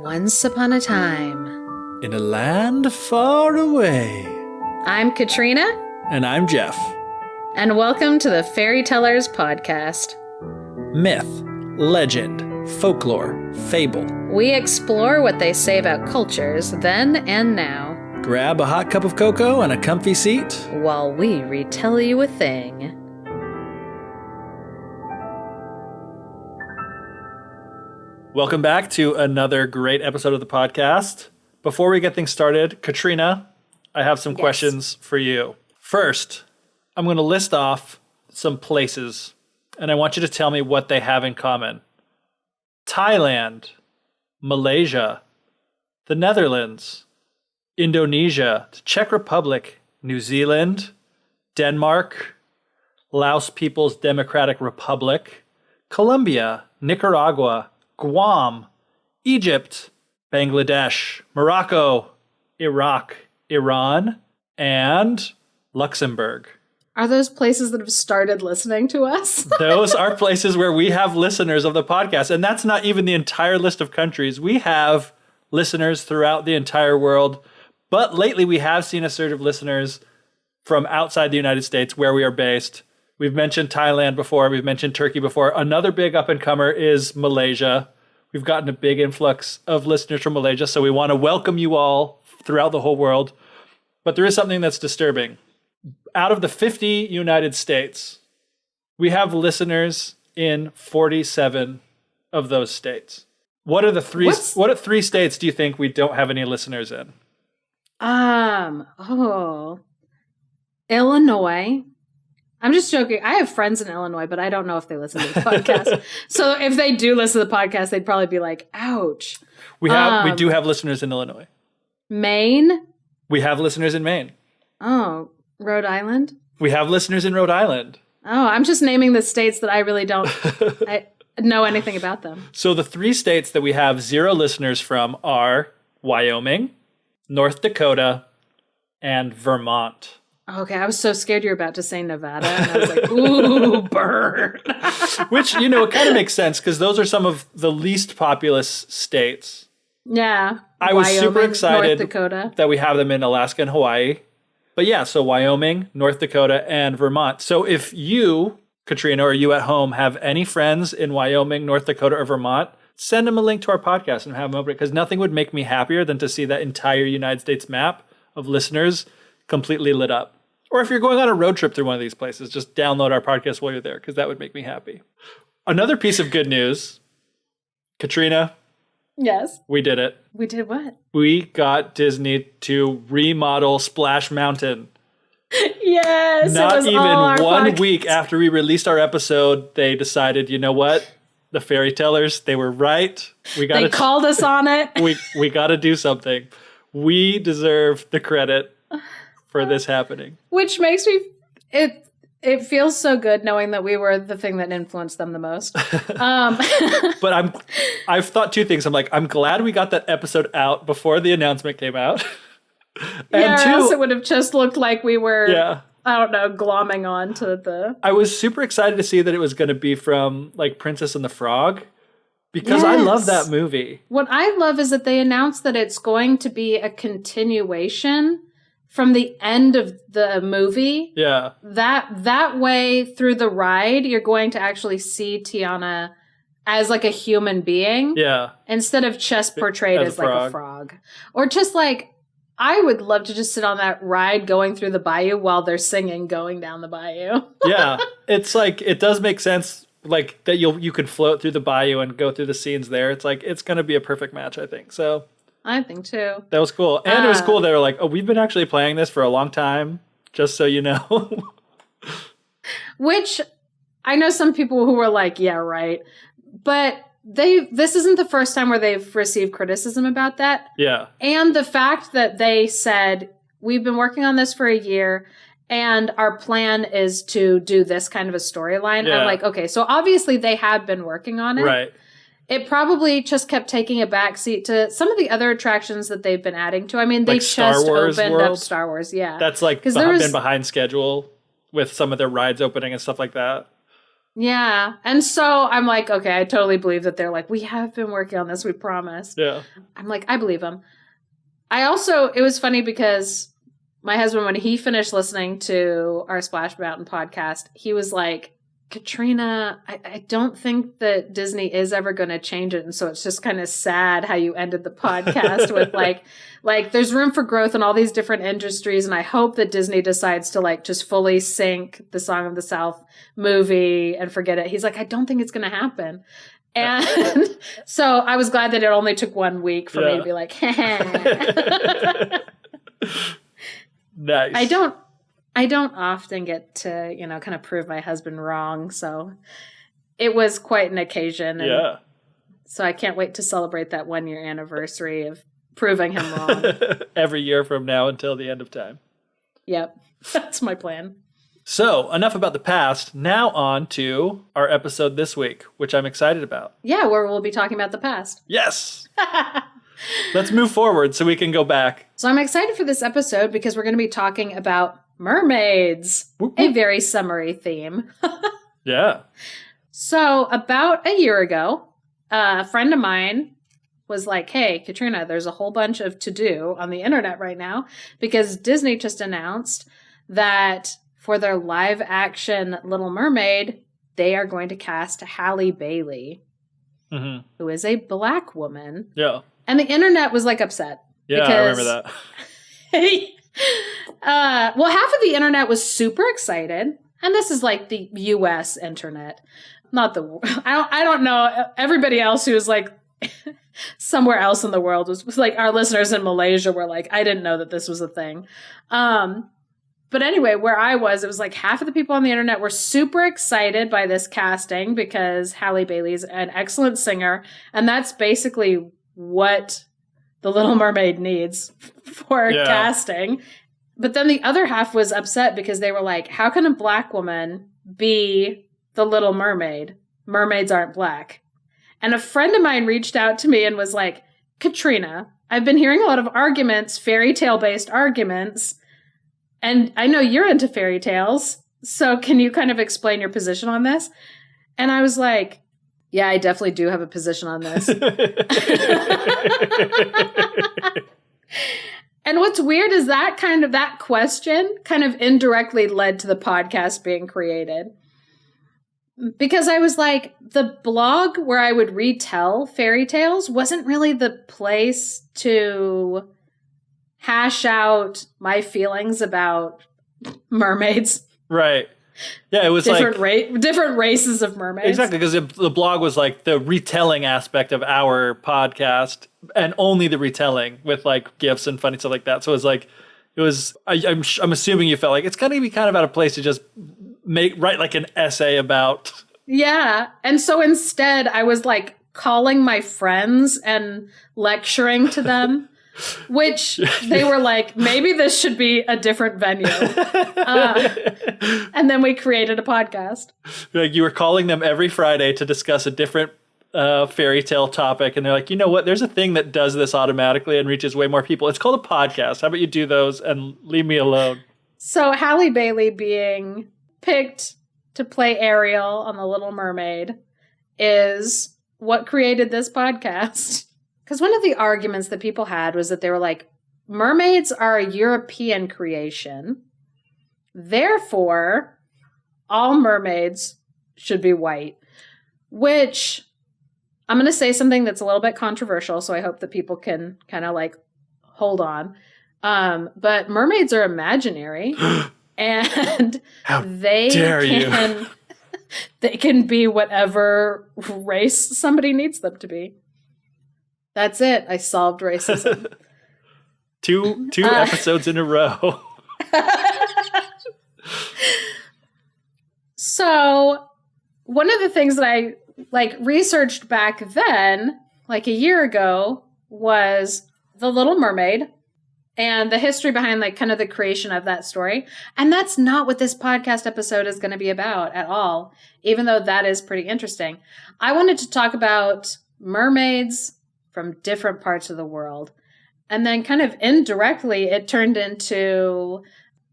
Once upon a time, in a land far away. I'm Katrina. And I'm Geoff. And welcome to the Fairy Tellers podcast. Myth, legend, folklore, fable. We explore what they say about cultures then and now. Grab a hot cup of cocoa and a comfy seat while we retell you a thing. Welcome back to another great episode of the podcast. Before we get things started, Katrina, I have some questions for you. First, I'm going to list off some places, and I want you to tell me what they have in common. Thailand, Malaysia, the Netherlands, Indonesia, the Czech Republic, New Zealand, Denmark, Laos People's Democratic Republic, Colombia, Nicaragua, Guam, Egypt, Bangladesh, Morocco, Iraq, Iran, and Luxembourg. Are those places that have started listening to us? Those are places where we have listeners of the podcast. And that's not even the entire list of countries. We have listeners throughout the entire world. But lately we have seen a surge of listeners from outside the United States where we are based. We've mentioned Thailand before. We've mentioned Turkey before. Another big up-and-comer is Malaysia. We've gotten a big influx of listeners from Malaysia, so we want to welcome you all throughout the whole world. But there is something that's disturbing. Out of the 50 United States, we have listeners in 47 of those states. What are three states do you think we don't have any listeners in? Illinois. I'm just joking. I have friends in Illinois, but I don't know if they listen to the podcast. So if they do listen to the podcast, they'd probably be like, ouch. We do have listeners in Illinois. Maine? We have listeners in Maine. Oh, Rhode Island? We have listeners in Rhode Island. Oh, I'm just naming the states that I really don't know anything about them. So the three states that we have 0 listeners from are Wyoming, North Dakota, and Vermont. Okay, I was so scared you were about to say Nevada, and I was like, ooh, burn. Which, it kind of makes sense, because those are some of the least populous states. Yeah. I was super excited North Dakota. that we have them in Alaska and Hawaii. But yeah, so Wyoming, North Dakota, and Vermont. So if you, Katrina, or you at home have any friends in Wyoming, North Dakota, or Vermont, send them a link to our podcast and have them open it, because nothing would make me happier than to see that entire United States map of listeners completely lit up. Or if you're going on a road trip through one of these places, just download our podcast while you're there, because that would make me happy. Another piece of good news, Katrina. Yes. We did it. We did what? We got Disney to remodel Splash Mountain. Yes. Not even 1 week after we released our episode, they decided, you know what? The Fairy Tellers, they were right. They called us on it. We got to do something. We deserve the credit for this happening. Which makes me, it feels so good knowing that we were the thing that influenced them the most. But I've thought two things. I'm glad we got that episode out before the announcement came out. And or else it would have just looked like we were, yeah, I don't know, glomming on to the... I was super excited to see that it was going to be from Princess and the Frog, because I love that movie. What I love is that they announced that it's going to be a continuation from the end of the movie. Yeah. That way through the ride, you're going to actually see Tiana as a human being. Yeah. Instead of just portrayed as a frog. Or just I would love to just sit on that ride going through the bayou while they're singing going down the bayou. Yeah. It's it does make sense that you could float through the bayou and go through the scenes there. It's it's going to be a perfect match, I think. So I think too. That was cool. And it was cool. They were like, oh, we've been actually playing this for a long time, just so you know. Which I know some people who were like, yeah, right. But this isn't the first time where they've received criticism about that. Yeah. And the fact that they said, we've been working on this for a year and our plan is to do this kind of a storyline. Yeah. I'm like, okay, so obviously they have been working on it. Right. It probably just kept taking a backseat to some of the other attractions that they've been adding to. I mean, they just opened up Star Wars, yeah. That's been behind schedule with some of their rides opening and stuff like that. Yeah. And so I'm like, okay, I totally believe that they're like, we have been working on this, we promise. Yeah. I'm like, I believe them. It was funny because my husband, when he finished listening to our Splash Mountain podcast, he was like, Katrina, I don't think that Disney is ever going to change it. And so it's just kind of sad how you ended the podcast with like there's room for growth in all these different industries. And I hope that Disney decides to like just fully sink the Song of the South movie and forget it. He's like, I don't think it's going to happen. And so I was glad that it only took 1 week for me to be like, nice. I don't often get to, kind of prove my husband wrong. So it was quite an occasion. And so I can't wait to celebrate that 1 year anniversary of proving him wrong. Every year from now until the end of time. Yep. That's my plan. So enough about the past. Now on to our episode this week, which I'm excited about. Yeah, where we'll be talking about the past. Yes. Let's move forward so we can go back. So I'm excited for this episode because we're going to be talking about mermaids, a very summery theme. Yeah. So about a year ago, a friend of mine was like, hey, Katrina, there's a whole bunch of to-do on the internet right now because Disney just announced that for their live action Little Mermaid, they are going to cast Halle Bailey, who is a Black woman. Yeah. And the internet was like upset. Yeah, I remember that. Well, half of the internet was super excited, and this is like the U.S. internet, not the. I don't know. Everybody else who was like somewhere else in the world was like our listeners in Malaysia were like, I didn't know that this was a thing. But anyway, where I was, it was like half of the people on the internet were super excited by this casting because Halle Bailey's an excellent singer, and that's basically what The Little Mermaid needs for casting. But then the other half was upset because they were like, how can a Black woman be the Little Mermaid? Mermaids aren't Black. And a friend of mine reached out to me and was like, Katrina, I've been hearing a lot of arguments, fairy tale based arguments, and I know you're into fairy tales. So can you kind of explain your position on this? And I was like, yeah, I definitely do have a position on this. And what's weird is that question kind of indirectly led to the podcast being created. Because I was like, the blog where I would retell fairy tales wasn't really the place to hash out my feelings about mermaids. Right. Yeah, it was different races of mermaids. Exactly, because the blog was like the retelling aspect of our podcast, and only the retelling with like gifs and funny stuff like that. So I'm assuming you felt like it's going to be kind of out of place to just write like an essay about. Yeah, and so instead I was like calling my friends and lecturing to them. Which they were like, maybe this should be a different venue. And then we created a podcast. Like you were calling them every Friday to discuss a different fairy tale topic. And they're like, you know what? There's a thing that does this automatically and reaches way more people. It's called a podcast. How about you do those and leave me alone? So Halle Bailey being picked to play Ariel on The Little Mermaid is what created this podcast. Because one of the arguments that people had was that they were like, mermaids are a European creation. Therefore, all mermaids should be white. Which, I'm going to say something that's a little bit controversial, so I hope that people can kind of like hold on. But mermaids are imaginary. And they can be whatever race somebody needs them to be. That's it. I solved racism. two episodes in a row. So one of the things that I researched back then, like a year ago, was The Little Mermaid and the history behind kind of the creation of that story. And that's not what this podcast episode is going to be about at all, even though that is pretty interesting. I wanted to talk about mermaids from different parts of the world. And then kind of indirectly, it turned into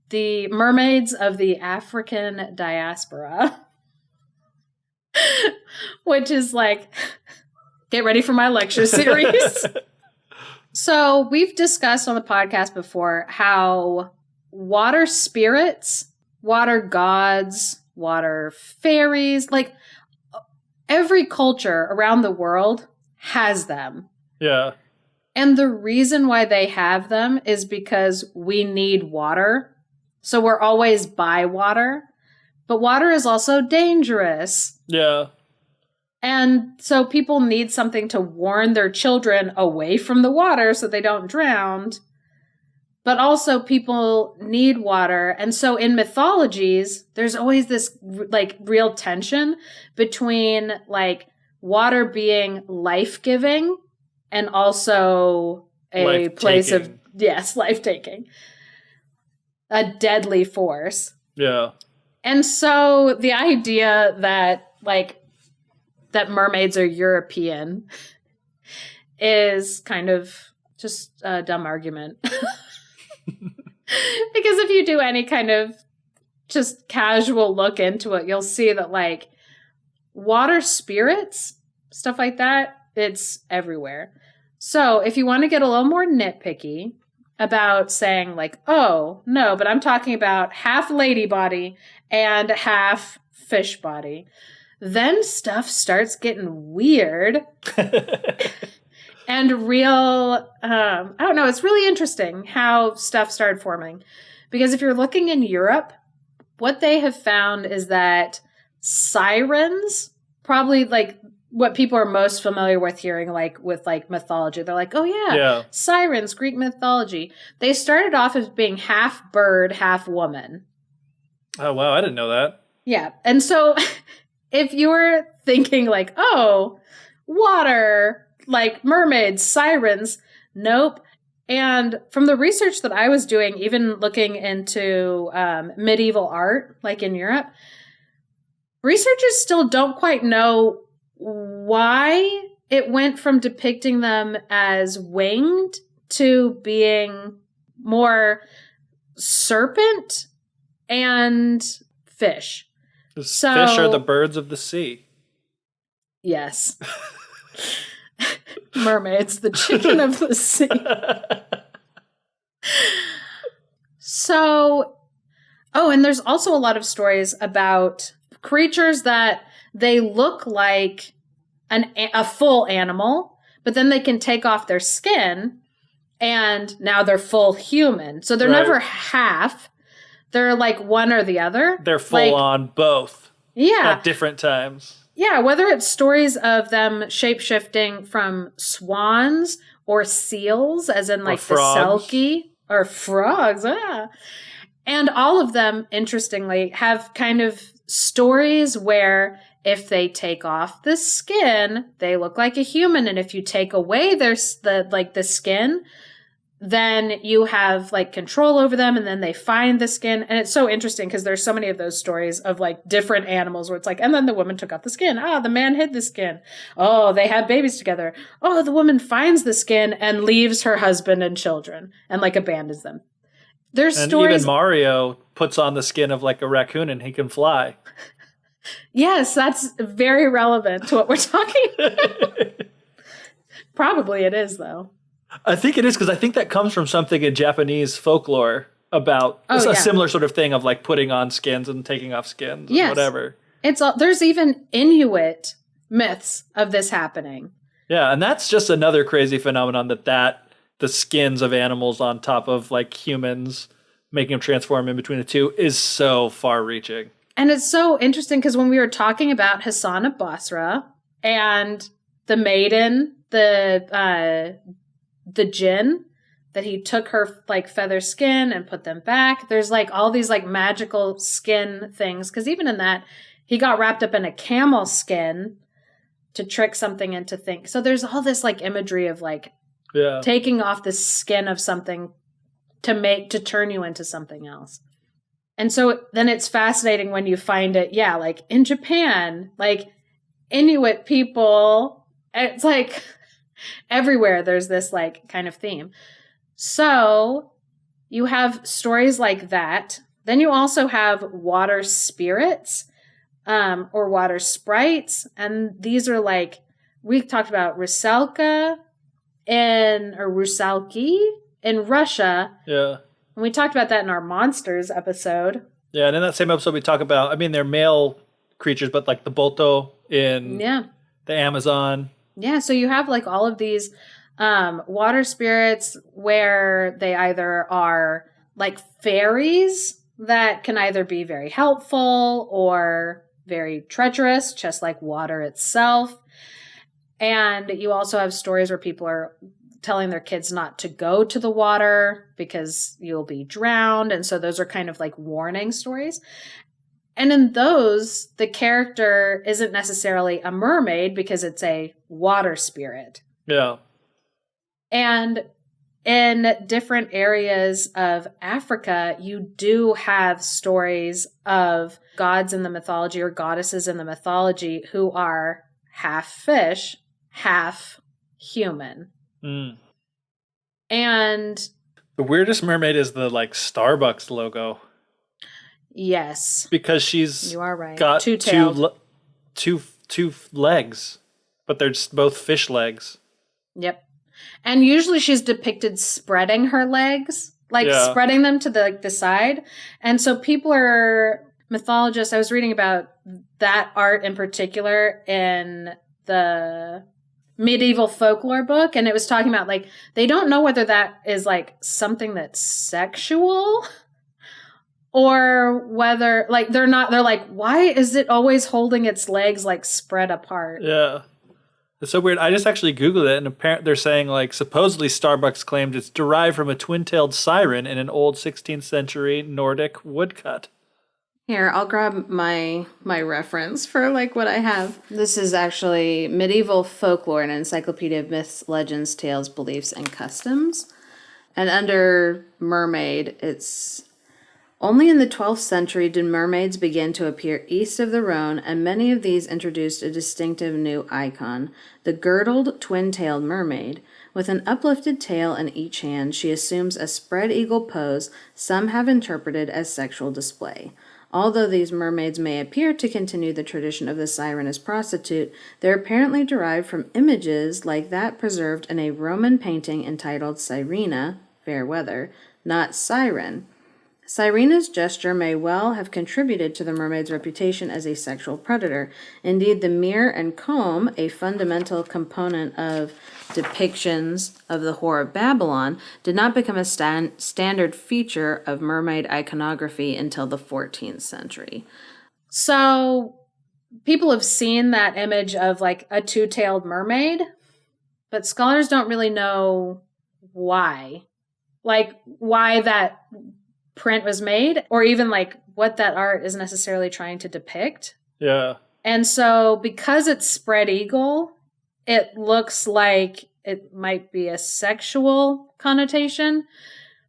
the mermaids of the African diaspora. which is like, get ready for my lecture series. So we've discussed on the podcast before how water spirits, water gods, water fairies, like every culture around the world has them. Yeah. And the reason why they have them is because we need water. So we're always by water. But water is also dangerous. Yeah. And so people need something to warn their children away from the water so they don't drown. But also people need water. And so in mythologies, there's always this like real tension between like water being life-giving and also a place of, yes, life-taking. A deadly force. Yeah. And so the idea that like that mermaids are European is kind of just a dumb argument. Because if you do any kind of just casual look into it, you'll see that like water spirits, stuff like that, it's everywhere. So if you want to get a little more nitpicky about saying like, oh, no, but I'm talking about half lady body and half fish body, then stuff starts getting weird. And real, I don't know, it's really interesting how stuff started forming. Because if you're looking in Europe, what they have found is that sirens, probably like what people are most familiar with hearing, like with like mythology. They're like, oh yeah, sirens, Greek mythology. They started off as being half bird, half woman. Oh, wow, I didn't know that. Yeah. And so if you were thinking like, oh, water, like mermaids, sirens, nope. And from the research that I was doing, even looking into medieval art, like in Europe, researchers still don't quite know why it went from depicting them as winged to being more serpent and fish. So, fish are the birds of the sea. Yes. Mermaids, the chicken of the sea. So, oh, and there's also a lot of stories about creatures that they look like a full animal, but then they can take off their skin and now they're full human. So they're never half. They're like one or the other. They're full on both. Yeah. At different times. Yeah, whether it's stories of them shape-shifting from swans or seals, as in like the selkie, or frogs, And all of them, interestingly, have kind of stories where if they take off the skin, they look like a human. And if you take away the skin, then you have like control over them, and then they find the skin. And it's so interesting because there's so many of those stories of like different animals where it's like, and then the woman took off the skin. Ah, the man hid the skin. Oh, they had babies together. Oh, the woman finds the skin and leaves her husband and children and like abandons them. There's stories. Even Mario puts on the skin of like a raccoon and he can fly. Yes, that's very relevant to what we're talking about. Probably it is, though. I think it is, because I think that comes from something in Japanese folklore about a similar sort of thing of like putting on skins and taking off skins and whatever. There's even Inuit myths of this happening. Yeah, and that's just another crazy phenomenon that the skins of animals on top of like humans, making them transform in between the two, is so far reaching. And it's so interesting because when we were talking about Hassan of Basra and the maiden, the djinn, that he took her like feather skin and put them back. There's like all these like magical skin things. Because even in that, he got wrapped up in a camel skin to trick something into things. So there's all this like imagery of like taking off the skin of something to turn you into something else. And so then it's fascinating when you find it, like in Japan, like Inuit people, it's like everywhere there's this like kind of theme. So you have stories like that. Then you also have water spirits. or water sprites. And these are like, we talked about rusalka or rusalki in Russia. Yeah. And we talked about that in our monsters episode. Yeah, and in that same episode we talk about, I mean, they're male creatures, but like the bolto in the Amazon. Yeah, so you have like all of these water spirits where they either are like fairies that can either be very helpful or very treacherous, just like water itself. And you also have stories where people are telling their kids not to go to the water because you'll be drowned. And so those are kind of like warning stories. And in those, the character isn't necessarily a mermaid because it's a water spirit. Yeah. And in different areas of Africa, you do have stories of gods in the mythology or goddesses in the mythology who are half fish, half human. Mm. And the weirdest mermaid is the like Starbucks logo. Yes. Because she's you are right. got Two-tailed. two legs, but they're just both fish legs. Yep. And usually she's depicted spreading her legs, like spreading them to the side. And so mythologists, I was reading about that art in particular in the medieval folklore book, and it was talking about like they don't know whether that is like something that's sexual or whether like they're like, why is it always holding its legs like spread apart? Yeah. It's so weird. I just actually Googled it, and apparently they're saying like supposedly Starbucks claimed it's derived from a twin-tailed siren in an old 16th century Nordic woodcut. Here, I'll grab my reference for like what I have. This is actually Medieval Folklore, an encyclopedia of myths, legends, tales, beliefs, and customs. And under mermaid, it's only in the 12th century did mermaids begin to appear east of the Rhone, and many of these introduced a distinctive new icon, the girdled twin-tailed mermaid. With an uplifted tail in each hand, she assumes a spread eagle pose some have interpreted as sexual display. Although these mermaids may appear to continue the tradition of the siren as prostitute, they're apparently derived from images like that preserved in a Roman painting entitled Sirena, fair weather, not siren. Sirena's gesture may well have contributed to the mermaid's reputation as a sexual predator. Indeed, the mirror and comb, a fundamental component of depictions of the Whore of Babylon, did not become a standard feature of mermaid iconography until the 14th century. So people have seen that image of like a two-tailed mermaid, but scholars don't really know why. Like why that print was made, or even like what that art is necessarily trying to depict. Yeah. And so because it's spread eagle, it looks like it might be a sexual connotation,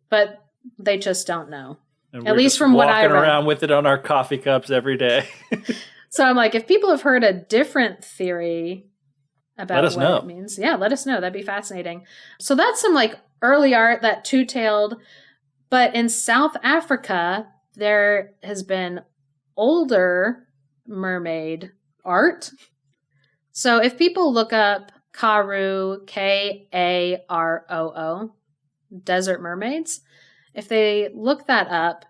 but they just don't know. And at least from what I read. Walking around with it on our coffee cups every day. So I'm like, if people have heard a different theory about what it means, let us know. That'd be fascinating. So that's some like early art, that two-tailed. But in South Africa, there has been older mermaid art. So if people look up Karoo, Karoo, desert mermaids, if they look that up,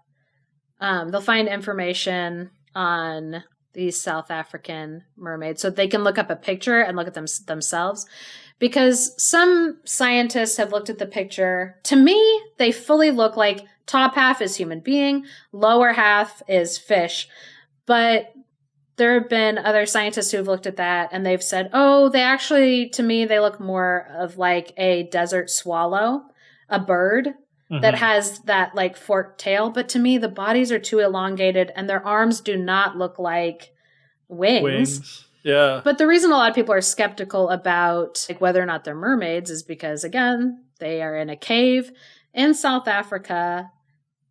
they'll find information on these South African mermaids. So they can look up a picture and look at them themselves. Because some scientists have looked at the picture. To me, they fully look like top half is human being, lower half is fish. But there have been other scientists who have looked at that and they've said, oh, to me, they look more of like a desert swallow, a bird that has that like forked tail. But to me, the bodies are too elongated and their arms do not look like wings. Yeah. But the reason a lot of people are skeptical about like whether or not they're mermaids is because, again, they are in a cave in South Africa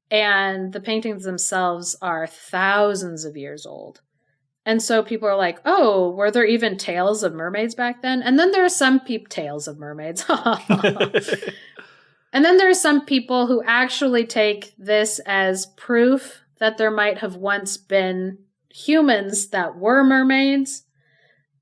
and the paintings themselves are thousands of years old. And so people are like, oh, were there even tales of mermaids back then? And then there are some tales of mermaids. And then there are some people who actually take this as proof that there might have once been humans that were mermaids,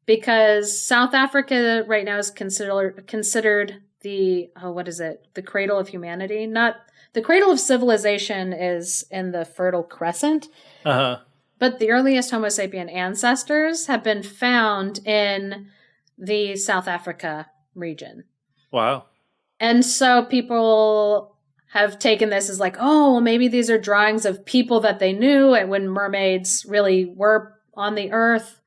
because South Africa right now is considered the, what is it? The cradle of humanity. Not the cradle of civilization is in the Fertile Crescent. Uh-huh. But the earliest Homo sapien ancestors have been found in the South Africa region. Wow. And so people have taken this as like, oh, well, maybe these are drawings of people that they knew and when mermaids really were on the earth.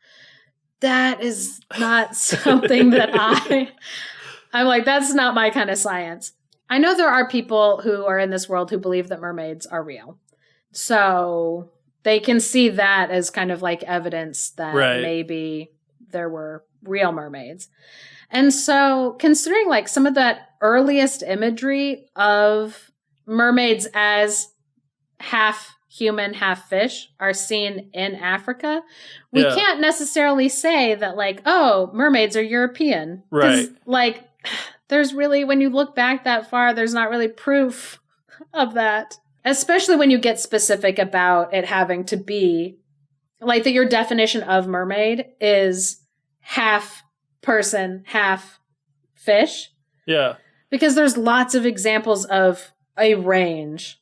That is not something that I'm like, that's not my kind of science. I know there are people who are in this world who believe that mermaids are real. So they can see that as kind of like evidence that maybe there were real mermaids. And so considering like some of that earliest imagery of mermaids as half human, half fish are seen in Africa, we can't necessarily say that like, oh, mermaids are European. Right. Like there's really, when you look back that far, there's not really proof of that. Especially when you get specific about it having to be like that your definition of mermaid is half person, half fish. Yeah. Because there's lots of examples of a range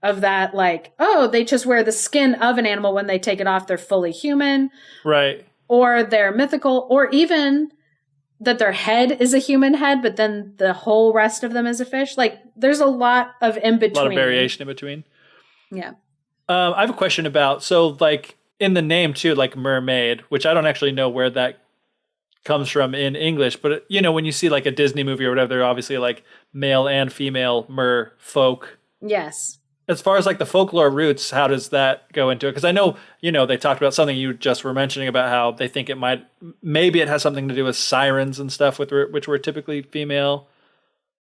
of that, like, oh, they just wear the skin of an animal. When they take it off, they're fully human. Right. Or they're mythical, or even that their head is a human head, but then the whole rest of them is a fish. Like, there's a lot of in between. A lot of variation in between. Yeah. I have a question about, so like in the name too, like mermaid, which I don't actually know where that comes from in English, but you know, when you see like a Disney movie or whatever, they're obviously like male and female mer folk. Yes. As far as like the folklore roots, how does that go into it? Because I know, you know, they talked about something you just were mentioning about how they think it maybe it has something to do with sirens and stuff, which were typically female,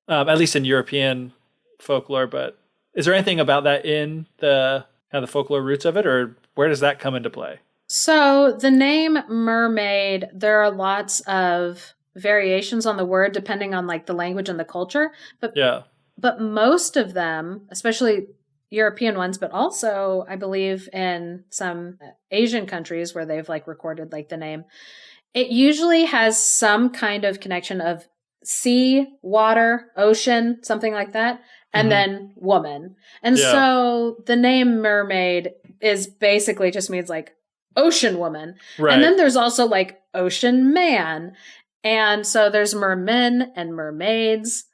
at least in European folklore. But is there anything about that in the kind of the folklore roots of it, or where does that come into play? So the name mermaid, there are lots of variations on the word depending on like the language and the culture. But most of them, especially European ones, but also I believe in some Asian countries where they've like recorded like the name, it usually has some kind of connection of sea, water, ocean, something like that, and then woman. And so the name mermaid is basically just means like ocean woman. Right. And then there's also like ocean man. And so there's mermen and mermaids,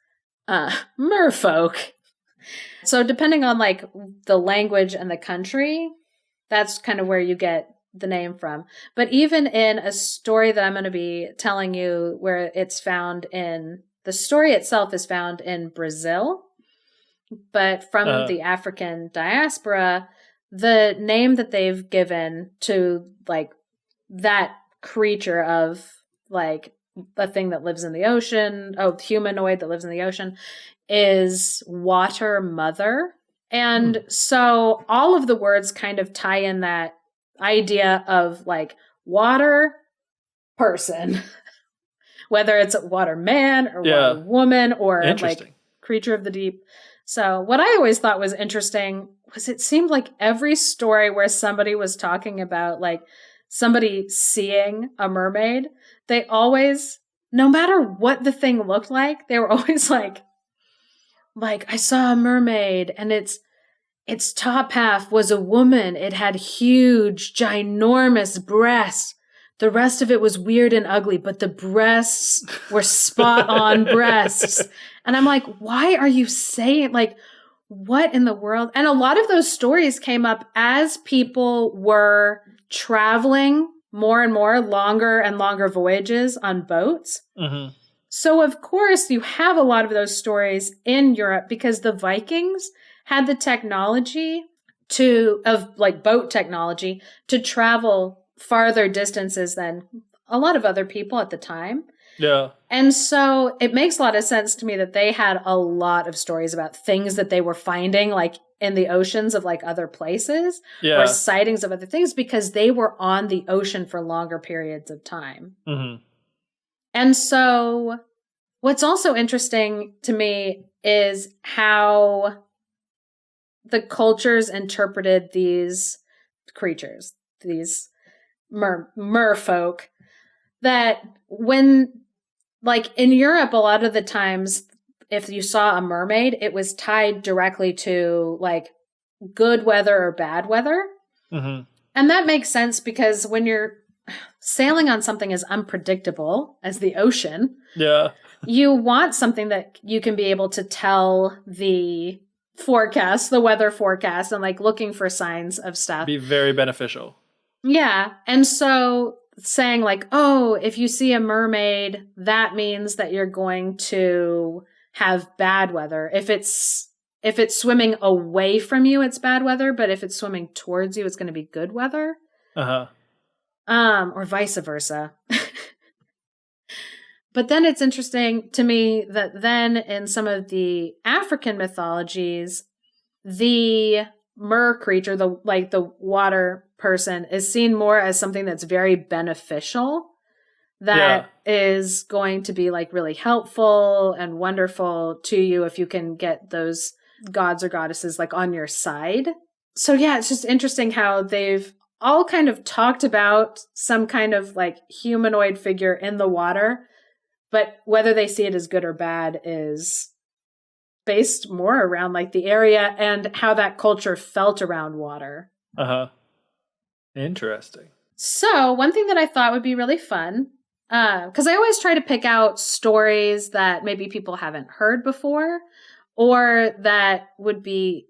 merfolk. So depending on like the language and the country, that's kind of where you get the name from. But even in a story that I'm going to be telling you where it's found in, the story itself is found in Brazil, but from the African diaspora, the name that they've given to like that creature of like a thing that lives in the ocean, humanoid that lives in the ocean, is water mother. And so all of the words kind of tie in that idea of like water person, whether it's a water man or water woman or like creature of the deep. So what I always thought was interesting was it seemed like every story where somebody was talking about like somebody seeing a mermaid, they always, no matter what the thing looked like, they were always like I saw a mermaid and its top half was a woman. It had huge, ginormous breasts. The rest of it was weird and ugly, but the breasts were spot on breasts. And I'm like, why are you saying, like, what in the world? And a lot of those stories came up as people were traveling more and more, longer and longer voyages on boats. Mm-hmm. So, of course, you have a lot of those stories in Europe because the Vikings had the technology boat technology to travel farther distances than a lot of other people at the time. Yeah. And so it makes a lot of sense to me that they had a lot of stories about things that they were finding like in the oceans of like other places or sightings of other things because they were on the ocean for longer periods of time. Mm-hmm. And so what's also interesting to me is how the cultures interpreted these creatures. these merfolk, that when, like in Europe, a lot of the times, if you saw a mermaid, it was tied directly to like good weather or bad weather. Mm-hmm. And that makes sense because when you're sailing on something as unpredictable as the ocean, Yeah. you want something that you can be able to tell the forecast, the weather forecast, and like looking for signs of stuff. Be very beneficial. Yeah. And so saying like, oh, if you see a mermaid, that means that you're going to have bad weather. If it's swimming away from you, it's bad weather. But if it's swimming towards you, it's going to be good weather. Uh-huh. Or vice versa. But then it's interesting to me that then in some of the African mythologies, the mer creature, the water person, is seen more as something that's very beneficial, that is going to be like really helpful and wonderful to you if you can get those gods or goddesses like on your side. So yeah, it's just interesting how they've all kind of talked about some kind of like humanoid figure in the water, but whether they see it as good or bad is based more around like the area and how that culture felt around water. Uh-huh. Interesting. So one thing that I thought would be really fun, because I always try to pick out stories that maybe people haven't heard before or that would be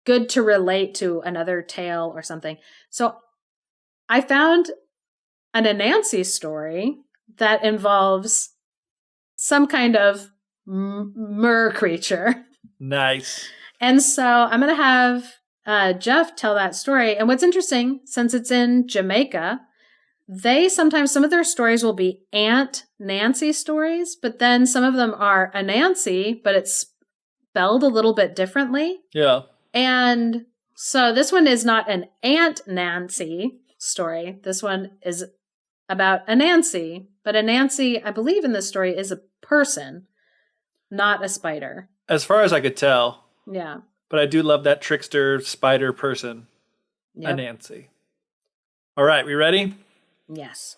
good to relate to another tale or something. So I found an Anansi story that involves some kind of mer creature. Nice. And so I'm going to have Geoff tell that story. And what's interesting, since it's in Jamaica, some of their stories will be Aunt Nancy stories, but then some of them are Anansi, but it's spelled a little bit differently. Yeah. And so this one is not an Aunt Nancy story. This one is about Anansi, but Anansi, I believe in this story, is a person, not a spider. As far as I could tell. Yeah. But I do love that trickster spider person, Anansi. All right, we ready? Yes.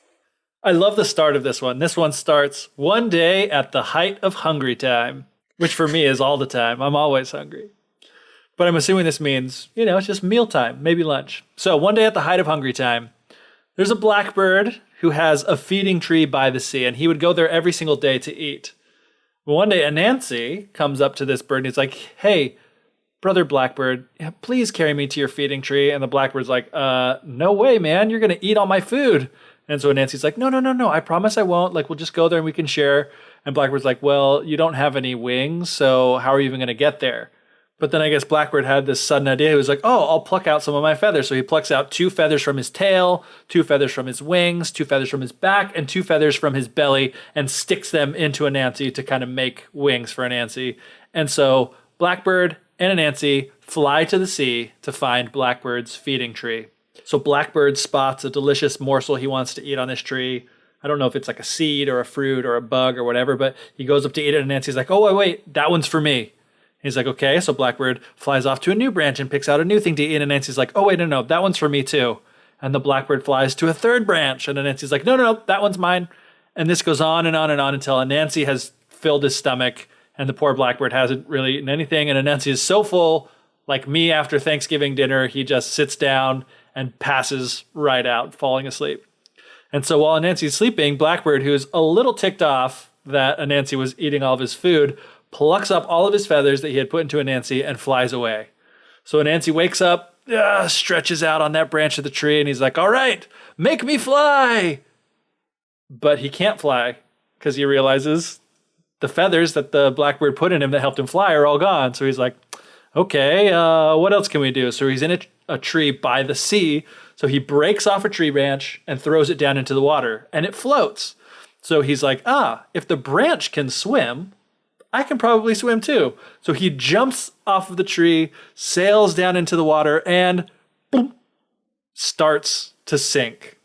I love the start of this one. This one starts one day at the height of hungry time, which for me is all the time. I'm always hungry. But I'm assuming this means, it's just mealtime, maybe lunch. So one day at the height of hungry time, there's a blackbird who has a feeding tree by the sea, and he would go there every single day to eat. Well, one day Anansi comes up to this bird and he's like, hey, brother blackbird, please carry me to your feeding tree. And the blackbird's like, no way, man, you're going to eat all my food. And so Anansi's like, no, I promise I won't. Like, we'll just go there and we can share. And blackbird's like, well, you don't have any wings, so how are you even going to get there? But then I guess Blackbird had this sudden idea. He was like, oh, I'll pluck out some of my feathers. So he plucks out 2 feathers from his tail, 2 feathers from his wings, 2 feathers from his back, and 2 feathers from his belly, and sticks them into Anansi to kind of make wings for Anansi. And so Blackbird and Anansi fly to the sea to find Blackbird's feeding tree. So Blackbird spots a delicious morsel he wants to eat on this tree. I don't know if it's like a seed or a fruit or a bug or whatever, but he goes up to eat it, and Anansi's like, oh, wait, that one's for me. He's like, okay, so Blackbird flies off to a new branch and picks out a new thing to eat, and Anansi's like, oh, wait, no, that one's for me too. And the Blackbird flies to a third branch, and Anansi's like, no, that one's mine. And this goes on and on and on until Anansi has filled his stomach, and the poor Blackbird hasn't really eaten anything, and Anansi is so full, like me after Thanksgiving dinner, he just sits down and passes right out, falling asleep. And so while Anansi's sleeping, Blackbird, who's a little ticked off that Anansi was eating all of his food, plucks up all of his feathers that he had put into Anansi and flies away. So Anansi wakes up, stretches out on that branch of the tree, and he's like, all right, make me fly. But he can't fly because he realizes the feathers that the Blackbird put in him that helped him fly are all gone. So he's like, okay, what else can we do? So he's in a tree by the sea. So he breaks off a tree branch and throws it down into the water, and it floats. So he's like, if the branch can swim, I can probably swim too. So he jumps off of the tree, sails down into the water, and boom, starts to sink.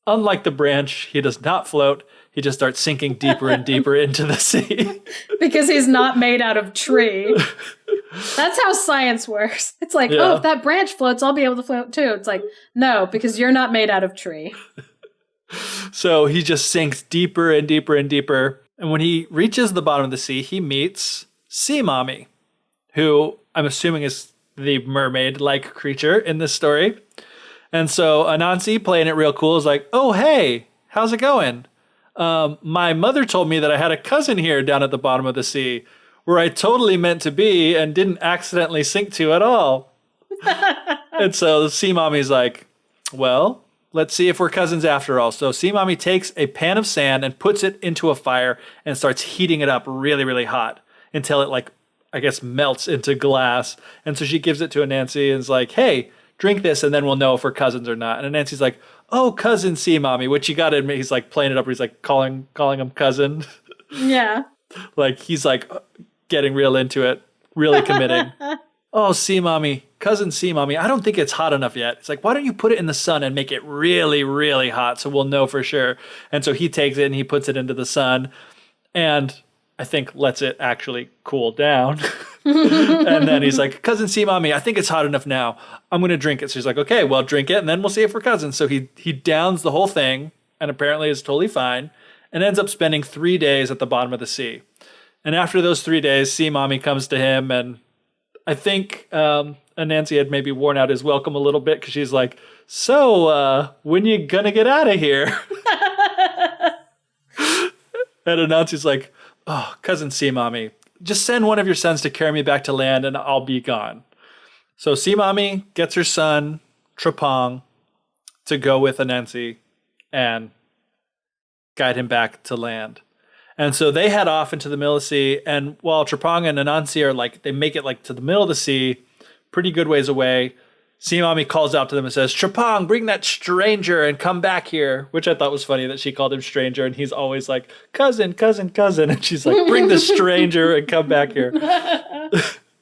Unlike the branch, he does not float. He just starts sinking deeper and deeper into the sea. Because he's not made out of tree. That's how science works. It's like, Yeah. oh, if that branch floats, I'll be able to float too. It's like, no, because you're not made out of tree. So he just sinks deeper and deeper and deeper. And when he reaches the bottom of the sea, he meets Sea-Mahmmy, who I'm assuming is the mermaid-like creature in this story. And so Anansi, playing it real cool, is like, oh, hey, how's it going? My mother told me that I had a cousin here down at the bottom of the sea where I totally meant to be and didn't accidentally sink to at all. And so Sea-Mammy's like, well, let's see if we're cousins after all. So Sea-Mahmmy takes a pan of sand and puts it into a fire and starts heating it up really, really hot until it, like, I guess, melts into glass. And so she gives it to Anansi and is like, hey, drink this and then we'll know if we're cousins or not. And Anansi's like, oh, cousin Sea-Mahmmy, which you got to admit, he's like playing it up where he's like calling him cousin. Yeah. Like he's like getting real into it, really committing. Oh, Sea-Mahmmy, cousin Sea-Mahmmy, I don't think it's hot enough yet. It's like, why don't you put it in the sun and make it really, really hot so we'll know for sure. And so he takes it and he puts it into the sun and I think lets it actually cool down. And then he's like, cousin Sea-Mahmmy, I think it's hot enough now. I'm going to drink it. So he's like, okay, well, drink it and then we'll see if we're cousins. So he downs the whole thing and apparently is totally fine and ends up spending 3 days at the bottom of the sea. And after those 3 days, Sea-Mahmmy comes to him and I think Anansi had maybe worn out his welcome a little bit because she's like, so when you gonna get out of here? And Anansi's like, oh, cousin Sea-Mahmmy, just send one of your sons to carry me back to land and I'll be gone. So Sea-Mahmmy gets her son, Trapong, to go with Anansi and guide him back to land. And so they head off into the middle of the sea. And while Trapong and Anansi are like, they make it like to the middle of the sea, pretty good ways away, Sea-Mahmmy calls out to them and says, Trapong, bring that stranger and come back here. Which I thought was funny that she called him stranger. And he's always like, cousin, cousin, cousin. And she's like, bring the stranger and come back here.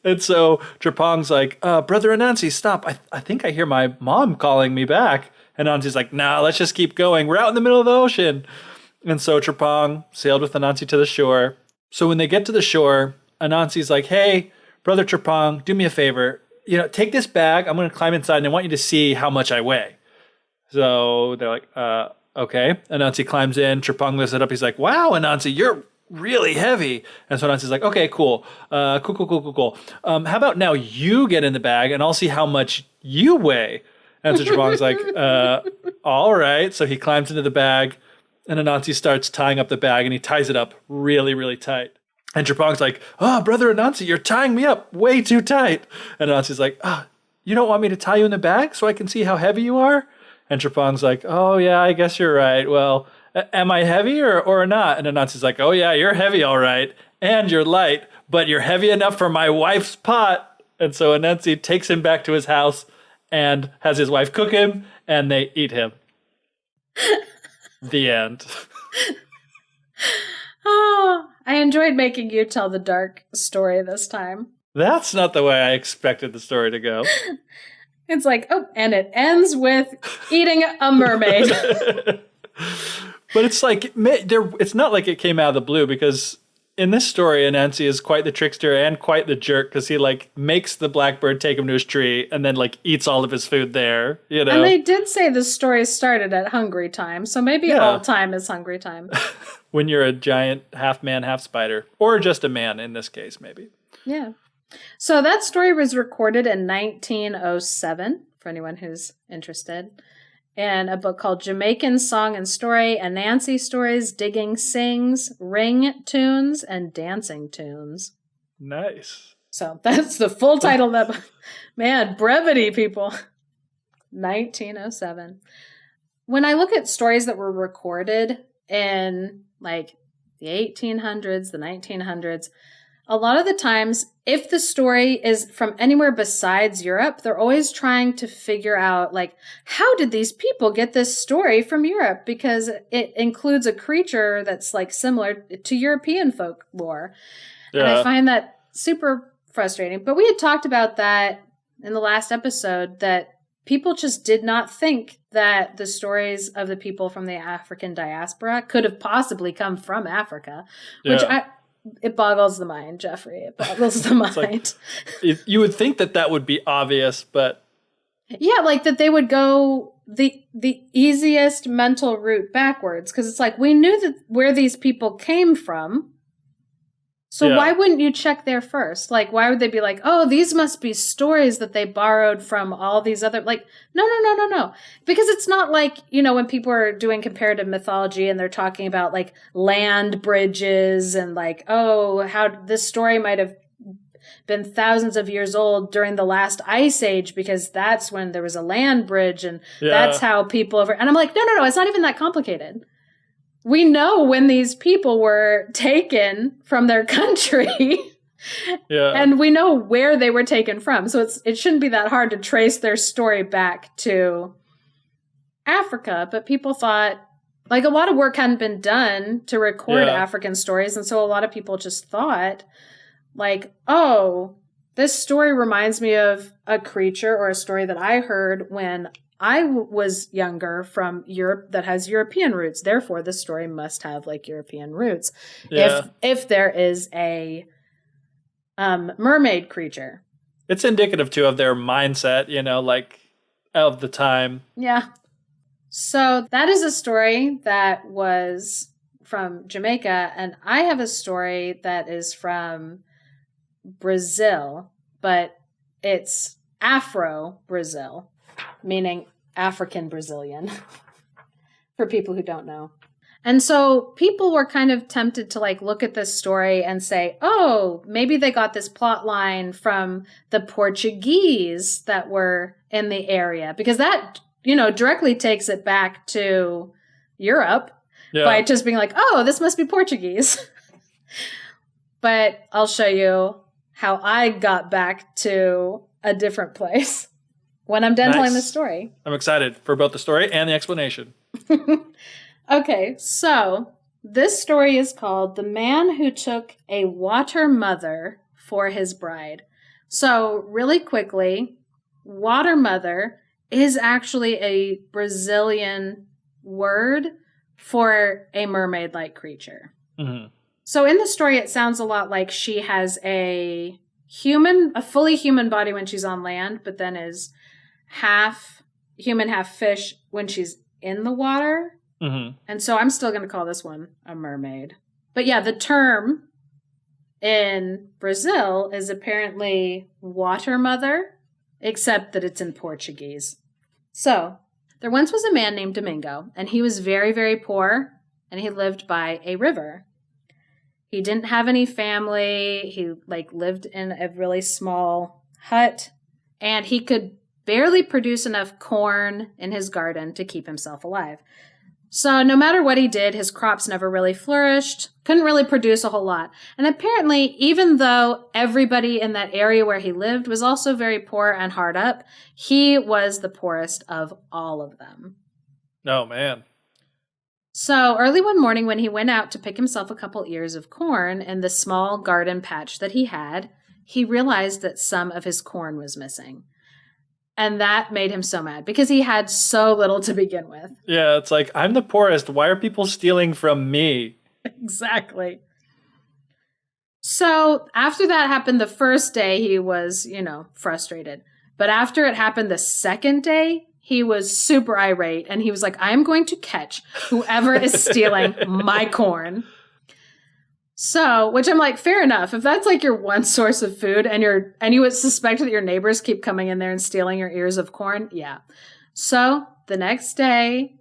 And so Trapong's like, Brother Anansi, stop. I think I hear my mom calling me back. And Anansi's like, nah, let's just keep going. We're out in the middle of the ocean. And so Trapong sailed with Anansi to the shore. So when they get to the shore, Anansi's like, hey, Brother Trapong, do me a favor. Take this bag. I'm going to climb inside and I want you to see how much I weigh. So they're like, okay. Anansi climbs in. Trapong lifts it up. He's like, wow, Anansi, you're really heavy. And so Anansi's like, okay, cool. Cool. How about now you get in the bag and I'll see how much you weigh. And so Trapong's like, all right. So he climbs into the bag. And Anansi starts tying up the bag and he ties it up really, really tight. And Trapong's like, oh, Brother Anansi, you're tying me up way too tight. And Anansi's like, you don't want me to tie you in the bag so I can see how heavy you are? And Trapong's like, oh, yeah, I guess you're right. Well, am I heavy or not? And Anansi's like, oh, yeah, you're heavy, all right. And you're light, but you're heavy enough for my wife's pot. And so Anansi takes him back to his house and has his wife cook him and they eat him. The end. Oh, I enjoyed making you tell the dark story this time. That's not the way I expected the story to go. It's like, oh, and it ends with eating a mermaid. But it's like, it's not like it came out of the blue because in this story, Anansi is quite the trickster and quite the jerk because he like makes the blackbird take him to his tree and then like eats all of his food there, And they did say the story started at hungry time, so maybe all time is hungry time. When you're a giant half man, half spider, or just a man in this case, maybe. Yeah. So that story was recorded in 1907, for anyone who's interested, in a book called Jamaican Song and Story, Anansi Stories, Digging Sings, Ring Tunes, and Dancing Tunes. Nice. So that's the full title of that book. Man, brevity, people. 1907. When I look at stories that were recorded in like the 1800s, the 1900s, a lot of the times, if the story is from anywhere besides Europe, they're always trying to figure out, like, how did these people get this story from Europe? Because it includes a creature that's, like, similar to European folklore. Yeah. And I find that super frustrating. But we had talked about that in the last episode, that people just did not think that the stories of the people from the African diaspora could have possibly come from Africa, which it boggles the mind, Jeffrey. It boggles the mind. Like, you would think that would be obvious, but yeah, like that they would go the easiest mental route backwards, because it's like we knew that where these people came from. So why wouldn't you check there first? Like, why would they be like, oh, these must be stories that they borrowed from all these other, like, no. Because it's not like, when people are doing comparative mythology and they're talking about like land bridges and like, oh, how this story might have been thousands of years old during the last ice age, because that's when there was a land bridge and that's how people and I'm like, no, it's not even that complicated. We know when these people were taken from their country. And we know where they were taken from. So it shouldn't be that hard to trace their story back to Africa. But people thought, like, a lot of work hadn't been done to record African stories. And so a lot of people just thought, like, oh, this story reminds me of a creature or a story that I heard when I was younger from Europe that has European roots. Therefore, this story must have like European roots. If there is a mermaid creature. It's indicative too of their mindset, like of the time. Yeah. So that is a story that was from Jamaica, and I have a story that is from Brazil, but it's Afro-Brazil, meaning African Brazilian, for people who don't know. And so people were kind of tempted to like look at this story and say, oh, maybe they got this plot line from the Portuguese that were in the area, because that, directly takes it back to Europe by just being like, oh, this must be Portuguese. But I'll show you how I got back to a different place when I'm done telling the story. I'm excited for both the story and the explanation. Okay, so this story is called The Man Who Took a Water Mother for His Bride. So really quickly, water mother is actually a Brazilian word for a mermaid-like creature. Mm-hmm. So in the story, it sounds a lot like she has a fully human body when she's on land, but then is half human, half fish when she's in the water. Mm-hmm. And so I'm still going to call this one a mermaid. But yeah, the term in Brazil is apparently water mother, except that it's in Portuguese. So there once was a man named Domingo, and he was very, very poor, and he lived by a river. He didn't have any family. He lived in a really small hut, and he could barely produce enough corn in his garden to keep himself alive. So no matter what he did, his crops never really flourished, couldn't really produce a whole lot. And apparently, even though everybody in that area where he lived was also very poor and hard up, he was the poorest of all of them. Oh, man. So early one morning when he went out to pick himself a couple ears of corn in the small garden patch that he had, he realized that some of his corn was missing. And that made him so mad because he had so little to begin with. Yeah, it's like, I'm the poorest. Why are people stealing from me? Exactly. So after that happened the first day, he was, frustrated. But after it happened the second day, he was super irate. And he was like, I'm going to catch whoever is stealing my corn. So, which I'm like, fair enough. If that's like your one source of food and you would suspect that your neighbors keep coming in there and stealing your ears of corn, yeah. So the next day,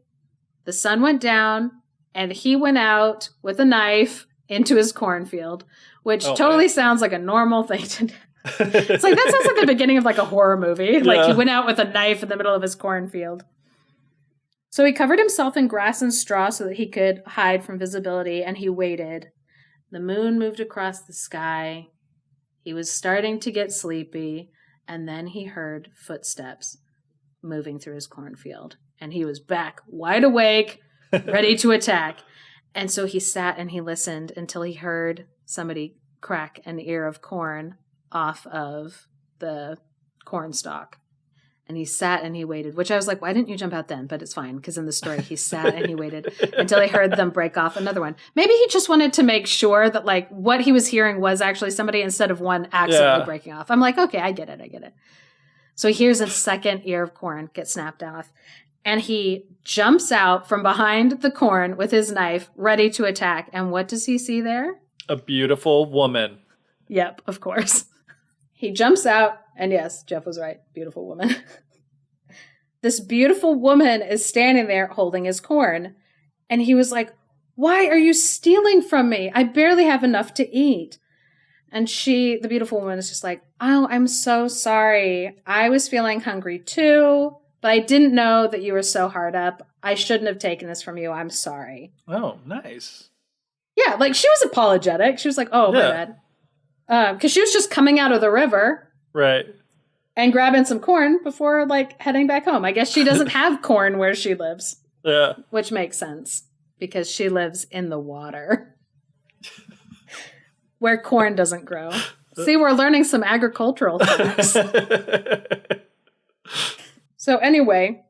the sun went down and he went out with a knife into his cornfield, which totally sounds like a normal thing to do. It's like, that sounds like the beginning of like a horror movie. Like he went out with a knife in the middle of his cornfield. So he covered himself in grass and straw so that he could hide from visibility, and he waited. The moon moved across the sky. He was starting to get sleepy, and then he heard footsteps moving through his cornfield. And he was back, wide awake, ready to attack. And so he sat and he listened until he heard somebody crack an ear of corn off of the corn stalk. And he sat and he waited, which I was like, why didn't you jump out then? But it's fine, because in the story, he sat and he waited until he heard them break off another one. Maybe he just wanted to make sure that like what he was hearing was actually somebody instead of one accidentally breaking off. I'm like, okay, I get it. So he hears a second ear of corn get snapped off. And he jumps out from behind the corn with his knife, ready to attack. And what does he see there? A beautiful woman. Yep, of course. He jumps out, and yes, Geoff was right. Beautiful woman. This beautiful woman is standing there holding his corn. And he was like, why are you stealing from me? I barely have enough to eat. And the beautiful woman is just like, oh, I'm so sorry. I was feeling hungry too, but I didn't know that you were so hard up. I shouldn't have taken this from you. I'm sorry. Oh, nice. Yeah, like she was apologetic. She was like, oh, my bad. Because she was just coming out of the river. Right. And grabbing some corn before, like, heading back home. I guess she doesn't have corn where she lives. Yeah. Which makes sense. Because she lives in the water. Where corn doesn't grow. See, we're learning some agricultural facts. So anyway,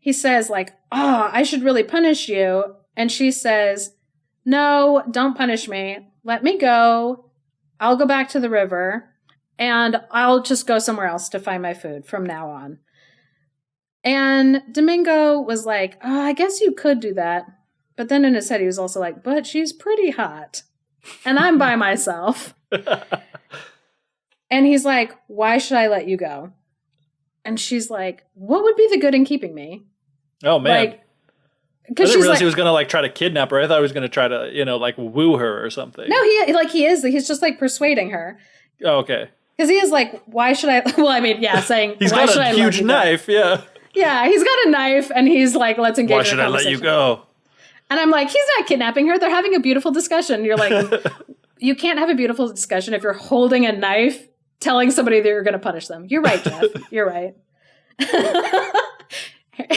he says, like, oh, I should really punish you. And she says, no, don't punish me. Let me go. I'll go back to the river, and I'll just go somewhere else to find my food from now on. And Domingo was like, oh, I guess you could do that. But then in his head, he was also like, but she's pretty hot, and I'm by myself. And he's like, why should I let you go? And she's like, what would be the good in keeping me? Oh, man. Like, I didn't realize he was going to like try to kidnap her. I thought he was going to try to, like woo her or something. No, he is. He's just like persuading her. Oh, okay. Because he is like, why should I? Well, I mean, yeah, saying he's why got should a I huge knife. Yeah. Yeah, he's got a knife, and he's like, let's engage. Why should I let you go? And I'm like, he's not kidnapping her. They're having a beautiful discussion. You're like, you can't have a beautiful discussion if you're holding a knife, telling somebody that you're going to punish them. You're right, Geoff. You're right.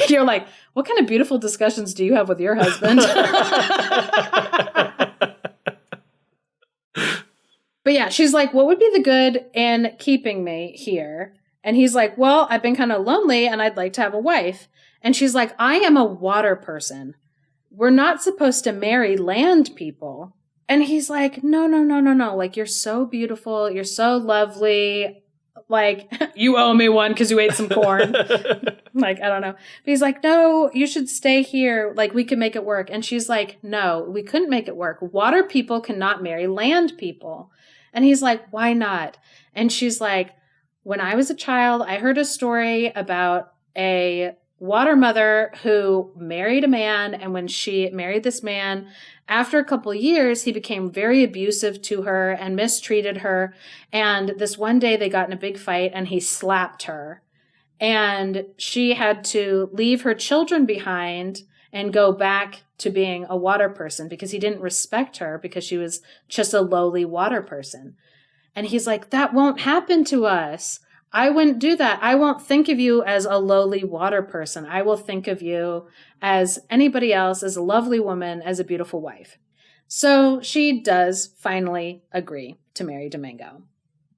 You're like, what kind of beautiful discussions do you have with your husband? But yeah, she's like, what would be the good in keeping me here? And he's like, well, I've been kind of lonely and I'd like to have a wife. And she's like, I am a water person. We're not supposed to marry land people. And he's like, no. Like, you're so beautiful. You're so lovely. Like, you owe me one because you ate some corn. Like, I don't know. But he's like, no, you should stay here. Like, we can make it work. And she's like, no, we couldn't make it work. Water people cannot marry land people. And he's like, why not? And she's like, when I was a child, I heard a story about a water mother who married a man. And when she married this man, after a couple of years, he became very abusive to her and mistreated her. And this one day they got in a big fight and he slapped her. And she had to leave her children behind and go back to being a water person because he didn't respect her because she was just a lowly water person. And he's like, that won't happen to us. I wouldn't do that. I won't think of you as a lowly water person. I will think of you as anybody else, as a lovely woman, as a beautiful wife. So she does finally agree to marry Domingo.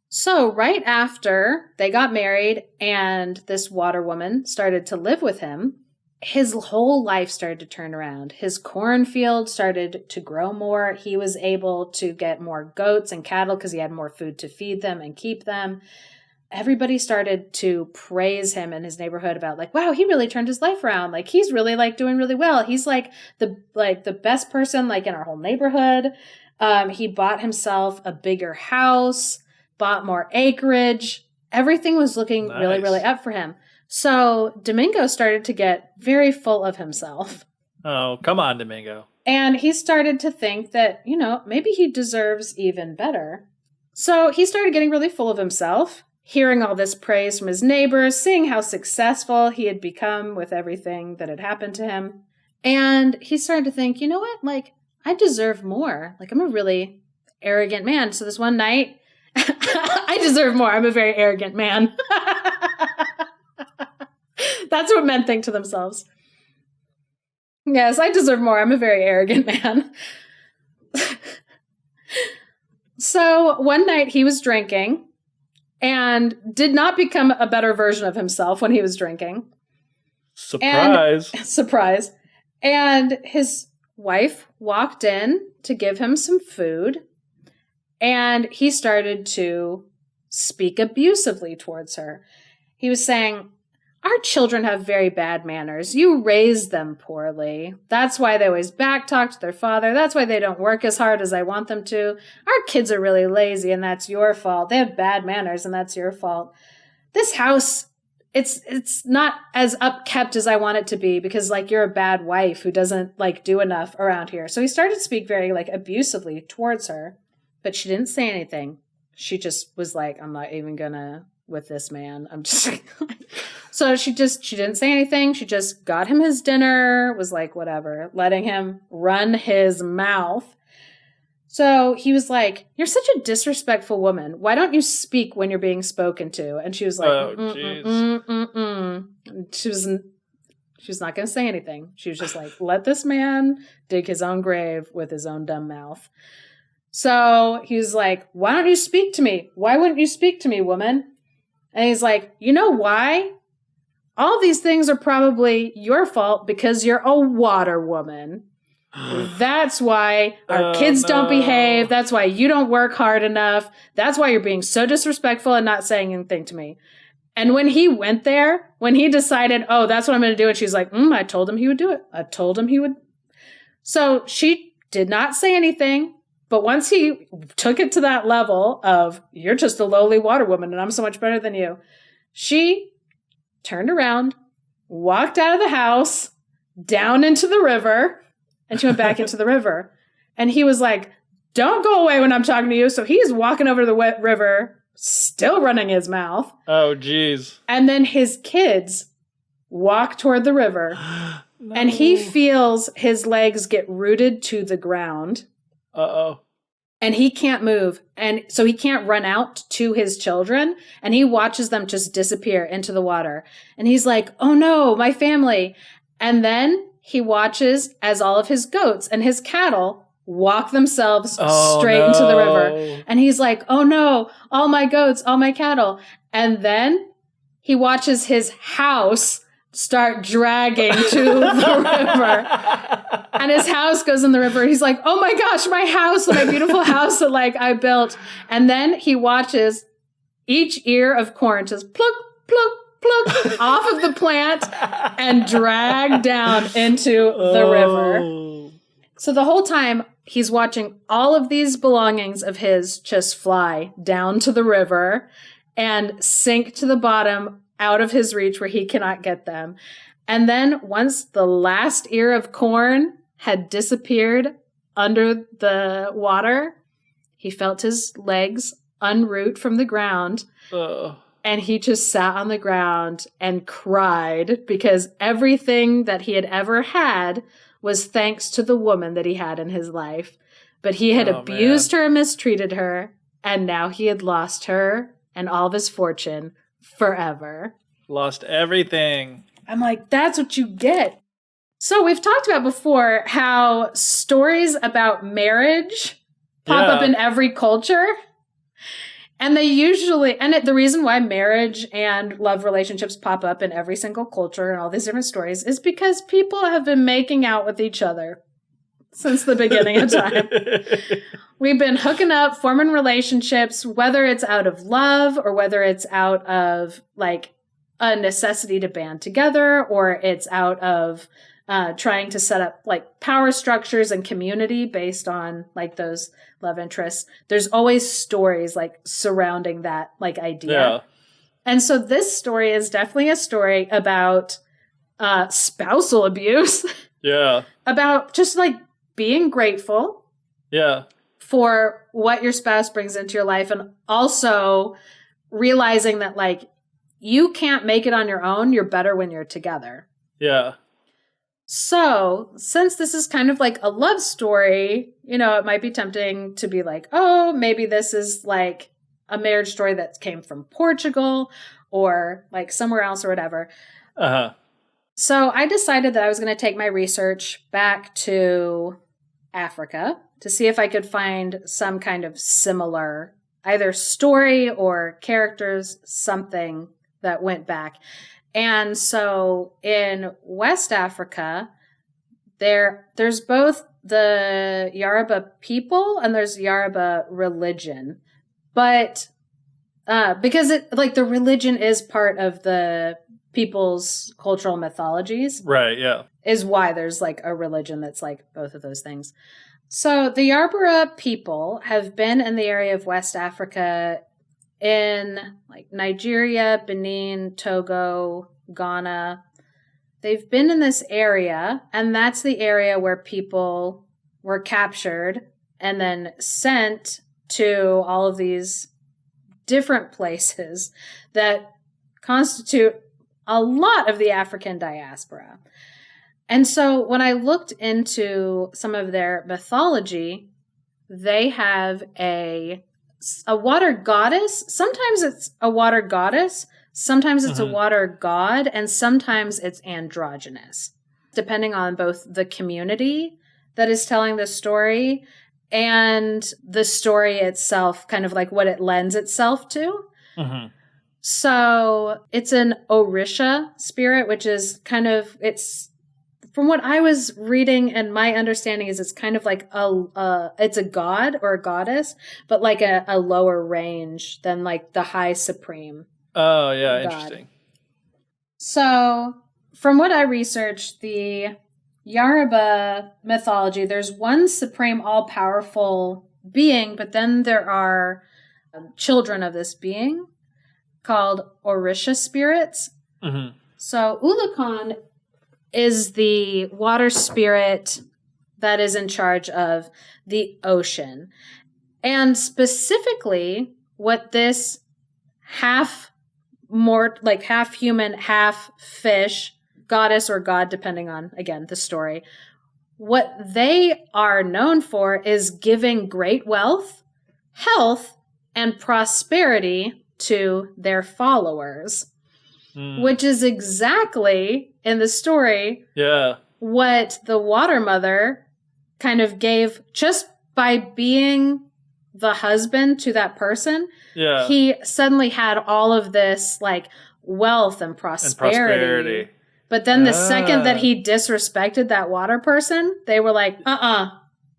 So right after they got married and this water woman started to live with him, his whole life started to turn around. His cornfield started to grow more. He was able to get more goats and cattle because he had more food to feed them and keep them. Everybody started to praise him in his neighborhood about like, wow, he really turned his life around. Like, he's really like doing really well. He's like the best person like in our whole neighborhood. He bought himself a bigger house, bought more acreage. Everything was looking really, really up for him. So Domingo started to get very full of himself. Oh, come on, Domingo. And he started to think that, maybe he deserves even better. So he started getting really full of himself, hearing all this praise from his neighbors, seeing how successful he had become with everything that had happened to him. And he started to think, you know what? Like, I deserve more. Like, I'm a really arrogant man. So this one night, I deserve more. I'm a very arrogant man. That's what men think to themselves. Yes, I deserve more. I'm a very arrogant man. So one night he was drinking and did not become a better version of himself when he was drinking. Surprise. Surprise. And his wife walked in to give him some food, and he started to speak abusively towards her. He was saying, our children have very bad manners. You raised them poorly. That's why they always backtalk to their father. That's why they don't work as hard as I want them to. Our kids are really lazy, and that's your fault. They have bad manners, and that's your fault. This house, it's not as upkept as I want it to be because, like, you're a bad wife who doesn't, like, do enough around here. So he started to speak very, like, abusively towards her, but she didn't say anything. She just was like, I'm not even gonna with this man. I'm just So she didn't say anything. She just got him his dinner, was like, whatever, letting him run his mouth. So he was like, you're such a disrespectful woman. Why don't you speak when you're being spoken to? And she was like, She was not going to say anything. She was just like, let this man dig his own grave with his own dumb mouth. So he was like, why don't you speak to me? Why wouldn't you speak to me, woman? And he's like, you know why? All these things are probably your fault because you're a water woman. That's why our kids don't behave. That's why you don't work hard enough. That's why you're being so disrespectful and not saying anything to me. And when he went there, when he decided, oh, that's what I'm going to do, and she's like, I told him he would do it. I told him he would. So she did not say anything. But once he took it to that level of, you're just a lowly water woman and I'm so much better than you, she turned around, walked out of the house, down into the river, and she went back into the river. And he was like, don't go away when I'm talking to you. So he's walking over the wet river, still running his mouth. Oh, geez. And then his kids walk toward the river, and he feels his legs get rooted to the ground. Uh-oh. And he can't move. And so he can't run out to his children. And he watches them just disappear into the water. And he's like, oh no, my family. And then he watches as all of his goats and his cattle walk themselves straight into the river. And he's like, oh no, all my goats, all my cattle. And then he watches his house start dragging to the river. And his house goes in the river. He's like, oh my gosh, my house, my beautiful house that like I built. And then he watches each ear of corn just pluck, pluck, pluck off of the plant and drag down into the river. So the whole time he's watching all of these belongings of his just fly down to the river and sink to the bottom out of his reach where he cannot get them. And then once the last ear of corn had disappeared under the water, he felt his legs unroot from the ground. And he just sat on the ground and cried because everything that he had ever had was thanks to the woman that he had in his life. But he had abused her and mistreated her, and now he had lost her and all of his fortune forever. Lost everything. I'm like, that's what you get. So we've talked about before how stories about marriage pop up in every culture. And they usually, the reason why marriage and love relationships pop up in every single culture and all these different stories is because people have been making out with each other since the beginning of time. We've been hooking up, forming relationships, whether it's out of love or whether it's out of like a necessity to band together, or it's out of trying to set up like power structures and community based on like those love interests. There's always stories like surrounding that like idea. Yeah. And so this story is definitely a story about spousal abuse. Yeah. About just like being grateful. Yeah. For what your spouse brings into your life, and also realizing that like you can't make it on your own. You're better when you're together. Yeah. So, since this is kind of like a love story, you know, it might be tempting to be like, oh, maybe this is like a marriage story that came from Portugal or like somewhere else or whatever. Uh-huh. So I decided that I was going to take my research back to Africa to see if I could find some kind of similar either story or characters, something that went back. And so in West Africa, there's both the Yoruba people and there's Yoruba religion. But because the religion is part of the people's cultural mythologies. Right, yeah. Is why there's like a religion that's like both of those things. So the Yoruba people have been in the area of West Africa in like Nigeria, Benin, Togo, Ghana. They've been in this area, and that's the area where people were captured and then sent to all of these different places that constitute a lot of the African diaspora. And so when I looked into some of their mythology, they have a water goddess. Sometimes it's a water goddess, sometimes it's a water god, and sometimes it's androgynous, depending on both the community that is telling the story and the story itself, kind of like what it lends itself to. So it's an Orisha spirit, which is kind of, it's, from what I was reading and my understanding is it's kind of like it's a god or a goddess, but like a lower range than like the high supreme. Oh, yeah, god. interesting. So from what I researched, the Yoruba mythology, there's one supreme all-powerful being, but then there are children of this being called Orisha spirits. So Ulukan is the water spirit that is in charge of the ocean. And specifically, what this half human, half fish, goddess or god, depending on, again, the story, what they are known for is giving great wealth, health, and prosperity to their followers. Which is exactly, in the story, what the water mother kind of gave just by being the husband to that person. Yeah. He suddenly had all of this like wealth and prosperity. But then the second that he disrespected that water person, they were like,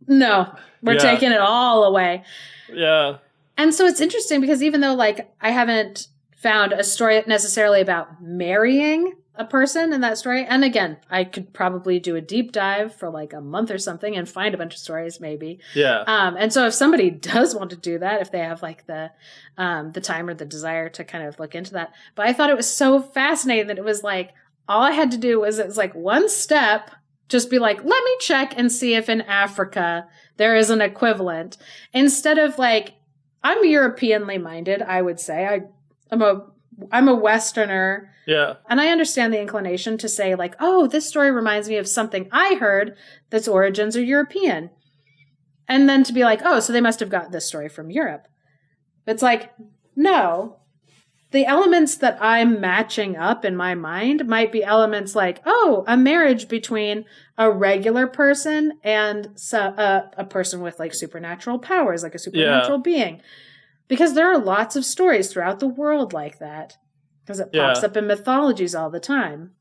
no, we're taking it all away. Yeah. And so it's interesting because even though like I haven't found a story necessarily about marrying a person in that story. And again, I could probably do a deep dive for like a month or something and find a bunch of stories maybe. Yeah. And so if somebody does want to do that, if they have like the time or the desire to kind of look into that. But I thought it was so fascinating that it was like, all I had to do was, it's like one step, just be like, let me check and see if in Africa there is an equivalent. Instead of like, I'm Europeanly minded, I would say. I'm a Westerner. Yeah. And I understand the inclination to say like, oh, this story reminds me of something I heard that's origins are European. And then to be like, oh, so they must have got this story from Europe. It's like, no. The elements that I'm matching up in my mind might be elements like, oh, a marriage between a regular person and a person with like supernatural powers, like a supernatural being. Because there are lots of stories throughout the world like that. Because it pops up in mythologies all the time.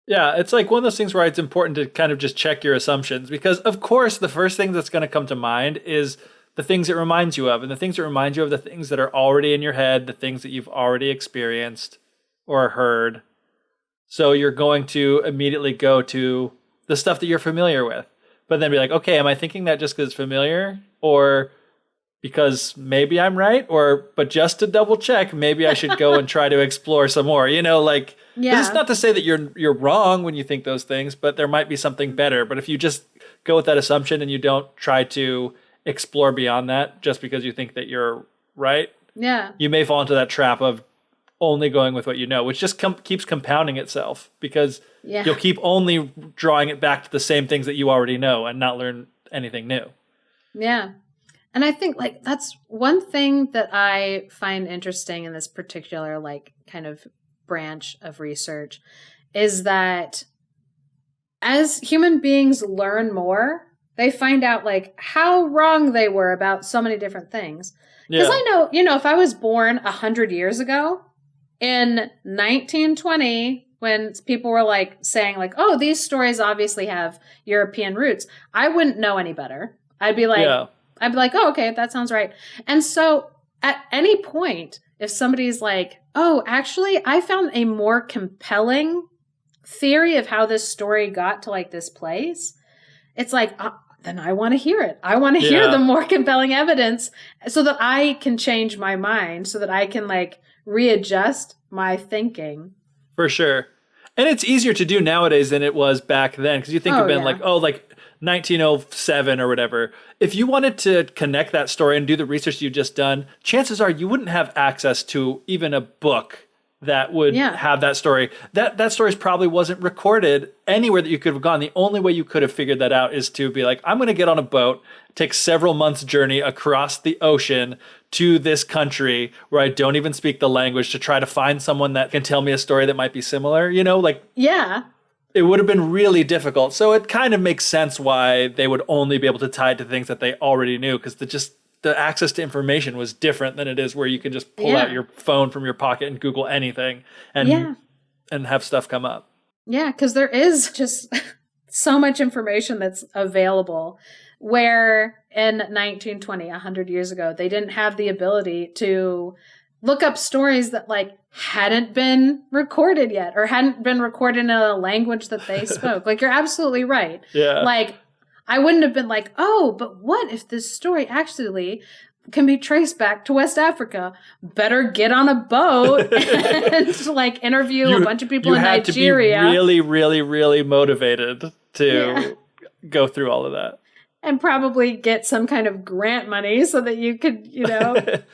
Yeah, it's like one of those things where it's important to kind of just check your assumptions. Because, of course, the first thing that's going to come to mind is the things it reminds you of. And the things that remind you of the things that are already in your head, the things that you've already experienced or heard. So you're going to immediately go to the stuff that you're familiar with. But then be like, okay, am I thinking that just because it's familiar? Or because maybe I'm right, but just to double check, maybe I should go and try to explore some more, like, it's not to say that you're wrong when you think those things, but there might be something better. But if you just go with that assumption and you don't try to explore beyond that just because you think that you're right, you may fall into that trap of only going with what you know, which just keeps compounding itself because you'll keep only drawing it back to the same things that you already know and not learn anything new. Yeah. And I think like that's one thing that I find interesting in this particular like kind of branch of research is that as human beings learn more, they find out like how wrong they were about so many different things. Because Yeah. I know, if I was born 100 years ago in 1920, when people were like saying like, oh, these stories obviously have European roots, I wouldn't know any better. I'd be like, oh, okay, that sounds right. And so at any point, if somebody's like, oh, actually, I found a more compelling theory of how this story got to like this place, it's like, then I want to hear it. I want to hear the more compelling evidence so that I can change my mind, so that I can like readjust my thinking. For sure. And it's easier to do nowadays than it was back then. Because you think of like 1907 or whatever. If you wanted to connect that story and do the research you've just done, chances are you wouldn't have access to even a book that would have that story. That story probably wasn't recorded anywhere that you could have gone. The only way you could have figured that out is to be like, I'm going to get on a boat, take several months' journey across the ocean to this country where I don't even speak the language to try to find someone that can tell me a story that might be similar, It would have been really difficult. So it kind of makes sense why they would only be able to tie it to things that they already knew, because the access to information was different than it is where you can just pull out your phone from your pocket and Google anything and have stuff come up. Yeah, because there is just so much information that's available, where in 1920, 100 years ago, they didn't have the ability to look up stories that like hadn't been recorded yet or hadn't been recorded in a language that they spoke. Like, you're absolutely right. Yeah. Like, I wouldn't have been like, oh, but what if this story actually can be traced back to West Africa? Better get on a boat and like interview a bunch of people in Nigeria. You had to be really, really, really motivated to go through all of that. And probably get some kind of grant money so that you could,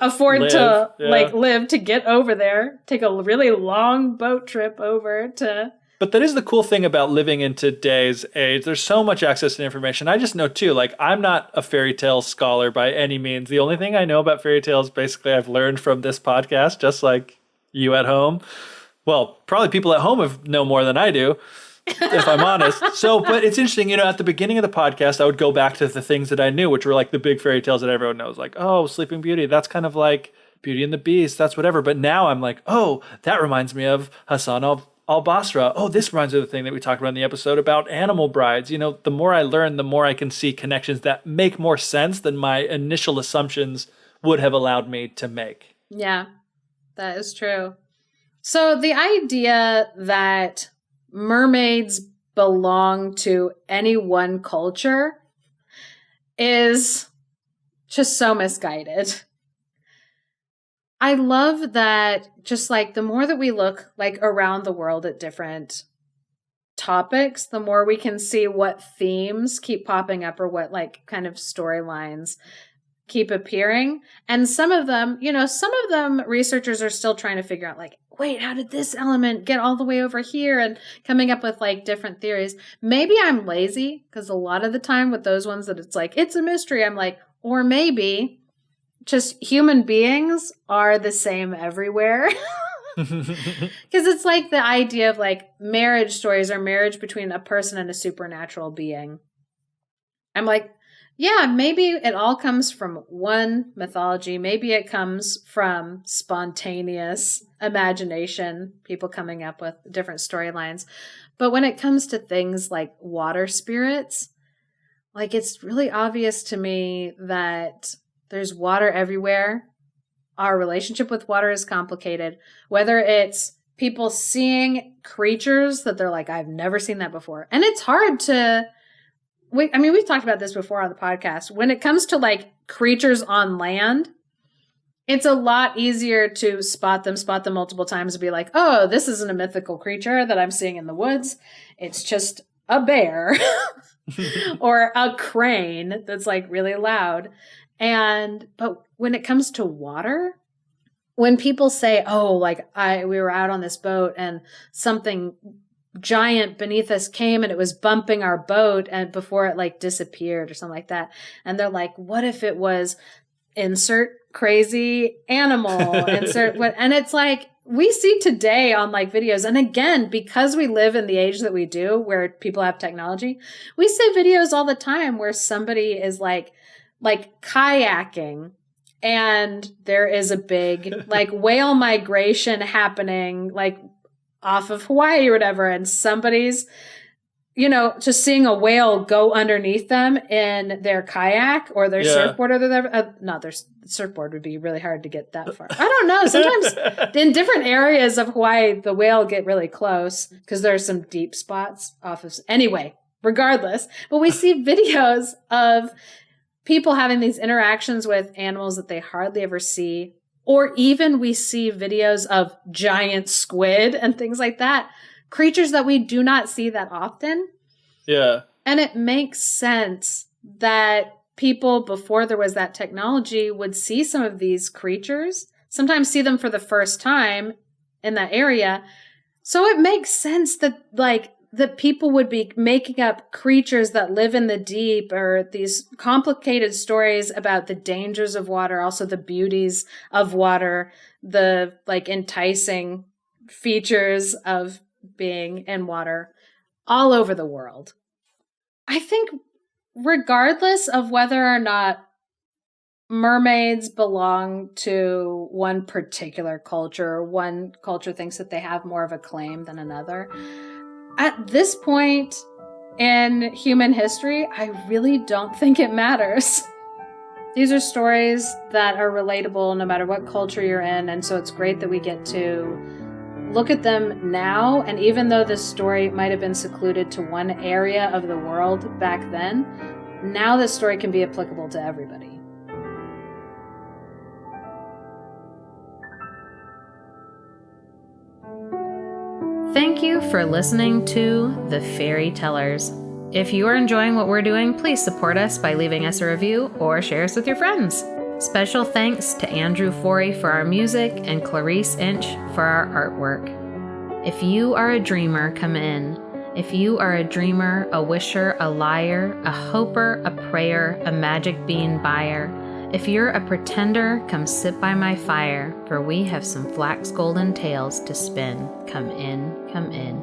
afford to live to get over there. Take a really long boat trip over to... But that is the cool thing about living in today's age. There's so much access to information. I just know too, like, I'm not a fairy tale scholar by any means. The only thing I know about fairy tales, basically, I've learned from this podcast, just like you at home. Well, probably people at home know more than I do, if I'm honest. So, but it's interesting, at the beginning of the podcast, I would go back to the things that I knew, which were like the big fairy tales that everyone knows. Like, oh, Sleeping Beauty, that's kind of like Beauty and the Beast, that's whatever. But now I'm like, oh, that reminds me of Hassan al-Basra. Oh, this reminds me of the thing that we talked about in the episode about animal brides. The more I learn, the more I can see connections that make more sense than my initial assumptions would have allowed me to make. Yeah, that is true. So the idea that mermaids belong to any one culture is just so misguided. I love that just like the more that we look like around the world at different topics, the more we can see what themes keep popping up or what like kind of storylines keep appearing. And some of them researchers are still trying to figure out like, wait, how did this element get all the way over here, and coming up with like different theories. Maybe I'm lazy because a lot of the time with those ones that it's like, it's a mystery, I'm like, or maybe just human beings are the same everywhere. Because it's like the idea of like marriage stories or marriage between a person and a supernatural being. I'm like, yeah, maybe it all comes from one mythology. Maybe it comes from spontaneous imagination, people coming up with different storylines. But when it comes to things like water spirits, like it's really obvious to me that there's water everywhere. Our relationship with water is complicated. Whether it's people seeing creatures that they're like, I've never seen that before. And it's hard to... we've talked about this before on the podcast. When it comes to like creatures on land, it's a lot easier to spot them multiple times and be like, oh, this isn't a mythical creature that I'm seeing in the woods. It's just a bear or a crane that's like really loud. But when it comes to water, when people say, oh, like we were out on this boat and something giant beneath us came and it was bumping our boat and before it like disappeared or something like that. And they're like, what if it was insert crazy animal, insert what? And it's like, we see today on like videos, and again, because we live in the age that we do, where people have technology, we see videos all the time where somebody is like kayaking, and there is a big like whale migration happening like off of Hawaii or whatever, and somebody's, just seeing a whale go underneath them in their kayak or their surfboard or their surfboard would be really hard to get that far. I don't know. Sometimes in different areas of Hawaii, the whale get really close because there are some deep spots off of. Anyway, regardless, but we see videos of people having these interactions with animals that they hardly ever see, or even we see videos of giant squid and things like that. Creatures that we do not see that often. Yeah. And it makes sense that people before there was that technology would see some of these creatures, sometimes see them for the first time in that area. So it makes sense that that people would be making up creatures that live in the deep, or these complicated stories about the dangers of water, also the beauties of water, the enticing features of being in water all over the world. I think regardless of whether or not mermaids belong to one particular culture, one culture thinks that they have more of a claim than another, at this point in human history, I really don't think it matters. These are stories that are relatable no matter what culture you're in, and so it's great that we get to look at them now, and even though this story might have been secluded to one area of the world back then, now this story can be applicable to everybody. Thank you for listening to The Fairy Tellers. If you are enjoying what we're doing, please support us by leaving us a review or share us with your friends. Special thanks to Andrew Forey for our music and Clarice Inch for our artwork. If you are a dreamer, come in. If you are a dreamer, a wisher, a liar, a hoper, a prayer, a magic bean buyer, if you're a pretender, come sit by my fire, for we have some flax golden tales to spin. Come in, come in.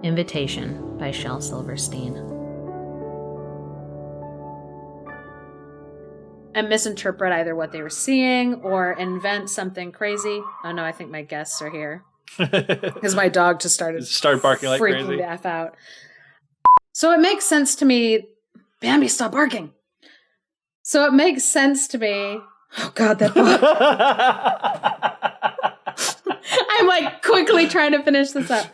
Invitation by Shel Silverstein. And misinterpret either what they were seeing or invent something crazy. Oh no, I think my guests are here. Because my dog just started barking like freaking crazy. the F out. So it makes sense to me. Bambi, stop barking. So it makes sense to me. Oh God, that dog. I'm quickly trying to finish this up.